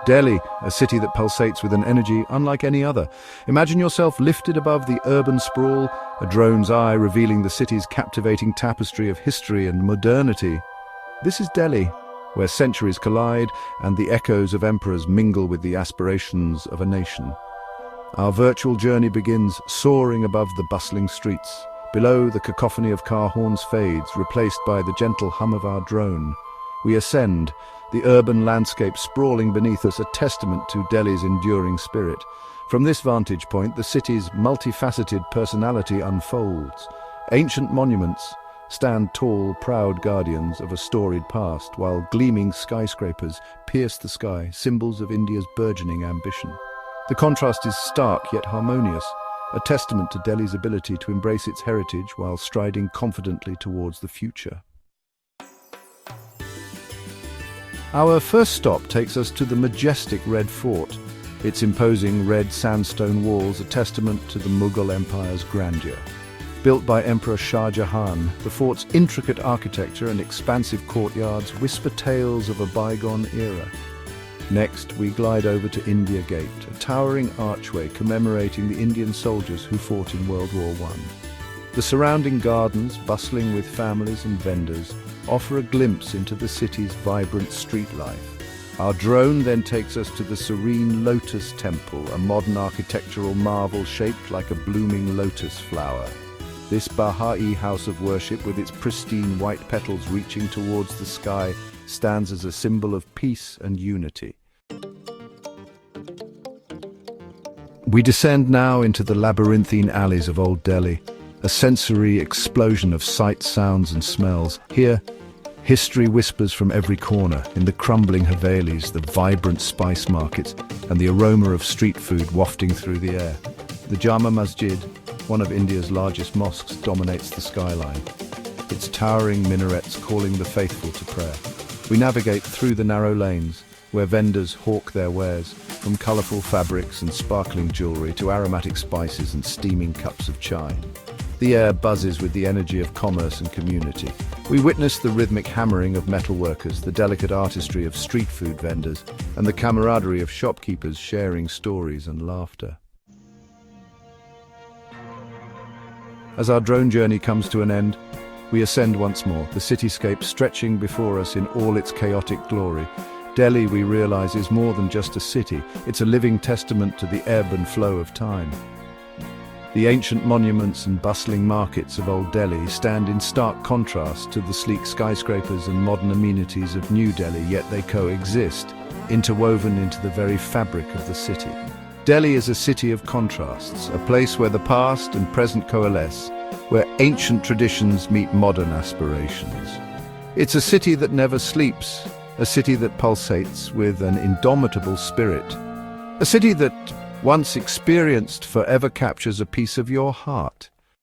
Delhi, a city that pulsates with an energy unlike any other. Imagine yourself lifted above the urban sprawl, a drone's eye revealing the city's captivating tapestry of history and modernity. This is Delhi, where centuries collide and the echoes of emperors mingle with the aspirations of a nation. Our virtual journey begins soaring above the bustling streets. Below, the cacophony of car horns fades, replaced by the gentle hum of our drone. We ascend, the urban landscape sprawling beneath us, a testament to Delhi's enduring spirit. From this vantage point, the city's multifaceted personality unfolds. Ancient monuments stand tall, proud guardians of a storied past, while gleaming skyscrapers pierce the sky, symbols of India's burgeoning ambition. The contrast is stark yet harmonious, a testament to Delhi's ability to embrace its heritage while striding confidently towards the future. Our first stop takes us to the majestic Red Fort, its imposing red sandstone walls a testament to the Mughal Empire's grandeur. Built by Emperor Shah Jahan, the fort's intricate architecture and expansive courtyards whisper tales of a bygone era. Next, we glide over to India Gate, a towering archway commemorating the Indian soldiers who fought in World War I. The surrounding gardens, bustling with families and vendors, offer a glimpse into the city's vibrant street life. Our drone then takes us to the serene Lotus Temple, a modern architectural marvel shaped like a blooming lotus flower. This Baha'i house of worship, with its pristine white petals reaching towards the sky, stands as a symbol of peace and unity. We descend now into the labyrinthine alleys of Old Delhi, a sensory explosion of sights, sounds and smells. Here, history whispers from every corner, in the crumbling Havelis, the vibrant spice markets, and the aroma of street food wafting through the air. The Jama Masjid, one of India's largest mosques, dominates the skyline, its towering minarets calling the faithful to prayer. We navigate through the narrow lanes, where vendors hawk their wares, from colourful fabrics and sparkling jewellery to aromatic spices and steaming cups of chai. The air buzzes with the energy of commerce and community. We witness the rhythmic hammering of metalworkers, the delicate artistry of street food vendors, and the camaraderie of shopkeepers sharing stories and laughter. As our drone journey comes to an end, we ascend once more, the cityscape stretching before us in all its chaotic glory. Delhi, we realize, is more than just a city. It's a living testament to the ebb and flow of time. The ancient monuments and bustling markets of Old Delhi stand in stark contrast to the sleek skyscrapers and modern amenities of New Delhi, yet they coexist, interwoven into the very fabric of the city. Delhi is a city of contrasts, a place where the past and present coalesce, where ancient traditions meet modern aspirations. It's a city that never sleeps, a city that pulsates with an indomitable spirit, a city that, once experienced, forever captures a piece of your heart.